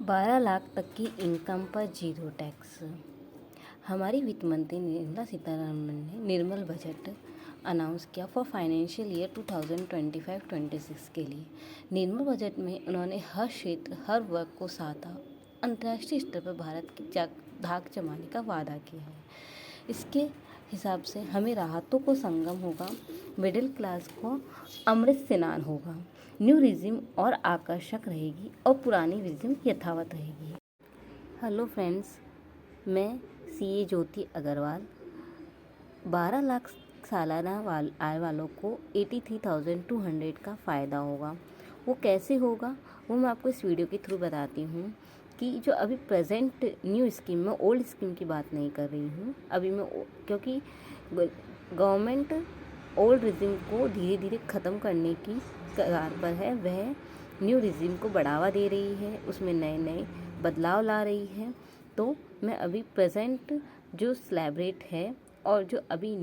12 लाख तक की इनकम पर जीरो टैक्स। हमारी वित्त मंत्री निर्मला सीतारमण ने निर्मल बजट अनाउंस किया फॉर फाइनेंशियल ईयर 2025-26 के लिए। निर्मल बजट में उन्होंने हर क्षेत्र, हर वर्ग को साधा, अंतर्राष्ट्रीय स्तर पर भारत की धाक जमाने का वादा किया है। इसके हिसाब से हमें राहतों को संगम होगा, मिडिल क्लास को अमृत स्नान होगा, न्यू रिजिम और आकर्षक रहेगी और पुरानी रिजिम यथावत रहेगी। हेलो फ्रेंड्स, मैं सीए ज्योति अग्रवाल। 12 लाख सालाना आय वालों को 83,200 का फ़ायदा होगा। वो कैसे होगा वो मैं आपको इस वीडियो के थ्रू बताती हूँ कि जो अभी प्रेजेंट न्यू स्कीम में, ओल्ड स्कीम की बात नहीं कर रही हूँ अभी मैं, क्योंकि गवर्नमेंट ओल्ड रिजिम को धीरे धीरे ख़त्म करने की कगार पर है। वह न्यू रिजिम को बढ़ावा दे रही है, उसमें नए नए बदलाव ला रही है। तो मैं अभी प्रेजेंट जो स्लैब रेट है और जो अभी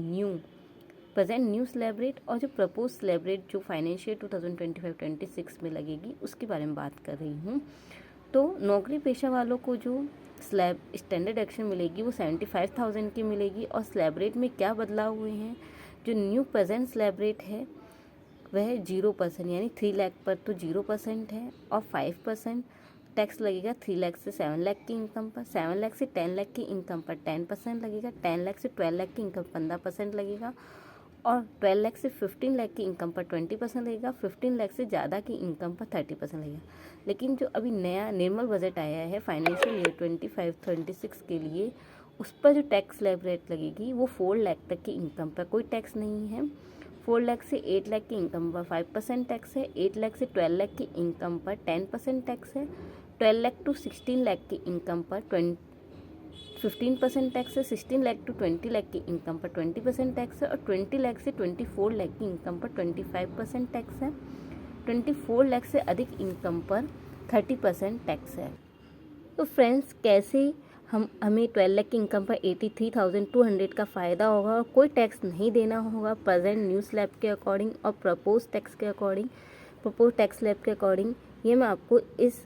प्रेजेंट न्यू स्लैब रेट और जो प्रपोज स्लैब रेट जो फाइनेंशियल 2025-26 में लगेगी उसके बारे में बात कर रही हूँ। तो नौकरी पेशा वालों को जो स्लैब स्टैंडर्ड एक्शन मिलेगी वो 75,000 की मिलेगी। और स्लैब रेट में क्या बदलाव हुए हैं, जो न्यू प्रेजेंट स्लैब रेट है वह 0%, यानी 3 लाख पर तो 0% है और 5% टैक्स लगेगा 3 लाख से 7 लाख की इनकम पर। 7 लाख से 10 लाख की इनकम पर 10% लगेगा। 10 लाख से 12 लाख की इनकम 15% लगेगा और 12 लाख से 15 लाख की इनकम पर 20% लगेगा। 15 लाख से ज़्यादा की इनकम पर 30% लगेगा। लेकिन जो अभी नया निर्मल बजट आया है फाइनेंशियल ईयर 25-26 के लिए, उस पर जो टैक्स स्लैब रेट लगेगी वो 4 लाख तक की इनकम पर कोई टैक्स नहीं है। 4 लाख से 8 लाख की इनकम पर 5% टैक्स है। 8 लाख से 12 लाख की इनकम पर 10% टैक्स है। 12 लाख टू 16 लाख की इनकम पर 15% टैक्स है। 16 लाख टू 20 लाख की इनकम पर 20% टैक्स है और 20 लाख से 24 लाख की इनकम पर 25% टैक्स है। 24 लाख से अधिक इनकम पर 30% टैक्स है। तो फ्रेंड्स, कैसे हमें 12 लाख की इनकम पर 83,200 का फ़ायदा होगा और कोई टैक्स नहीं देना होगा प्रेजेंट न्यू स्लैब के अकॉर्डिंग और प्रपोज टैक्स के अकॉर्डिंग, प्रपोज टैक्स स्लैब के अकॉर्डिंग, ये मैं आपको इस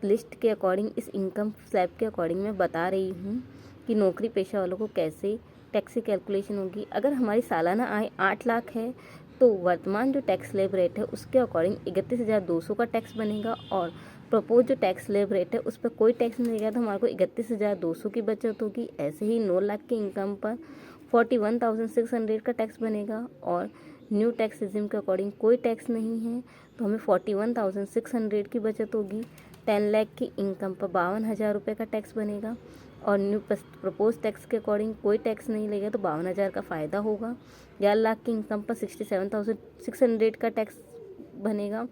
लिस्ट के अकॉर्डिंग, इस इनकम स्लैब के अकॉर्डिंग मैं बता रही हूँ कि नौकरी पेशा वालों को कैसे टैक्स की कैलकुलेशन होगी। अगर हमारी सालाना आय 8 लाख है तो वर्तमान जो टैक्स स्लैब रेट है उसके अकॉर्डिंग 31,200 का टैक्स बनेगा और प्रपोज जो टैक्स स्लैब रेट है उस पर कोई टैक्स नहीं लगेगा तो हमारे को 31,200 की बचत होगी। ऐसे ही 9 लाख की इनकम पर 41,600 का टैक्स बनेगा और न्यू टैक्स रिजिम के अकॉर्डिंग कोई टैक्स नहीं है तो हमें 41,600 की बचत होगी। 10 लाख की इनकम पर 52,000 रुपये का टैक्स बनेगा और न्यू प्रपोज टैक्स के अकॉर्डिंग कोई टैक्स नहीं लगेगा तो 52,000 का फ़ायदा होगा। 11 लाख की इनकम पर 67,600 का टैक्स बनेगा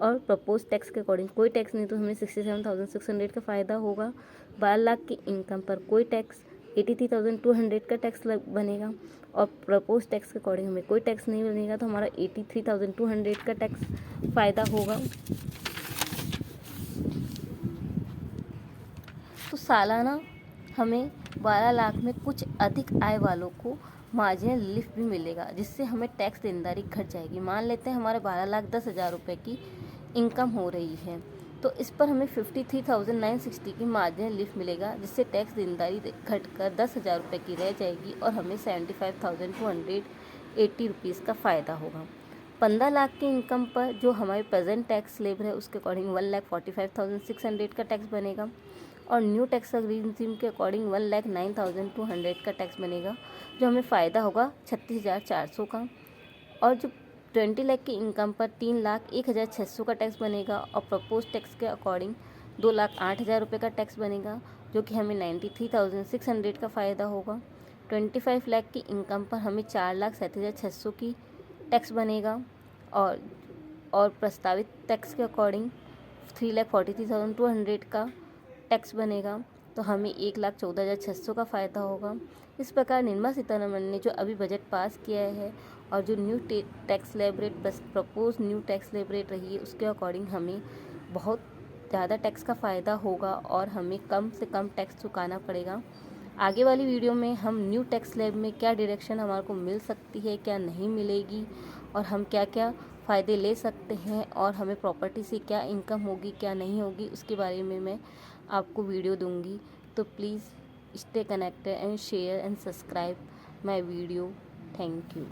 और प्रपोज टैक्स के अकॉर्डिंग कोई टैक्स नहीं तो हमें 67,600 का फ़ायदा होगा। 12 लाख की इनकम पर कोई टैक्स 83,200 का टैक्स बनेगा और प्रपोज टैक्स के अकॉर्डिंग हमें कोई टैक्स नहीं बनेगा तो हमारा 83,200 का टैक्स फ़ायदा होगा। तो सालाना हमें 12 लाख में कुछ अधिक आय वालों को मार्जिनल रिलीफ भी मिलेगा, जिससे हमें टैक्स देनदारी घट जाएगी। मान लेते हैं हमारे 12,10,000 रुपये की इनकम हो रही है तो इस पर हमें 53,960 की मार्जिनल रिलीफ मिलेगा, जिससे टैक्स देनदारी घटकर 10,000 रुपये की रह जाएगी और हमें 75,280 रुपीज़ का फ़ायदा होगा। 15 लाख की इनकम पर जो हमारे प्रेजेंट टैक्स स्लैब है उसके अकॉर्डिंग 1,45,600 का टैक्स बनेगा और न्यू टैक्स रिजिम के अकॉर्डिंग 1,09,200 का टैक्स बनेगा, जो हमें फ़ायदा होगा 36,400 का। और जो 20 लाख की इनकम पर 3,01,600 का टैक्स बनेगा और प्रपोज टैक्स के अकॉर्डिंग 2,08,000 रुपये का टैक्स बनेगा, जो कि हमें 93,600 का फ़ायदा होगा। 25 लाख की इनकम पर हमें 4,37,600 की टैक्स बनेगा और प्रस्तावित टैक्स के अकॉर्डिंग 3,43,200 का टैक्स बनेगा तो हमें 1,14,600 का फ़ायदा होगा। इस प्रकार निर्मला सीतारमण ने जो अभी बजट पास किया है और जो new tax slab rate propose new tax slab rate रही है उसके अकॉर्डिंग हमें बहुत ज़्यादा टैक्स का फ़ायदा होगा और हमें कम से कम टैक्स चुकाना पड़ेगा। आगे वाली वीडियो में हम न्यू टैक्स स्लैब में क्या डायरेक्शन हमारे को मिल सकती है, क्या नहीं मिलेगी और हम क्या क्या फ़ायदे ले सकते हैं और हमें प्रॉपर्टी से क्या इनकम होगी क्या नहीं होगी उसके बारे में मैं आपको वीडियो दूंगी। तो please stay connected and share and subscribe my video. Thank you.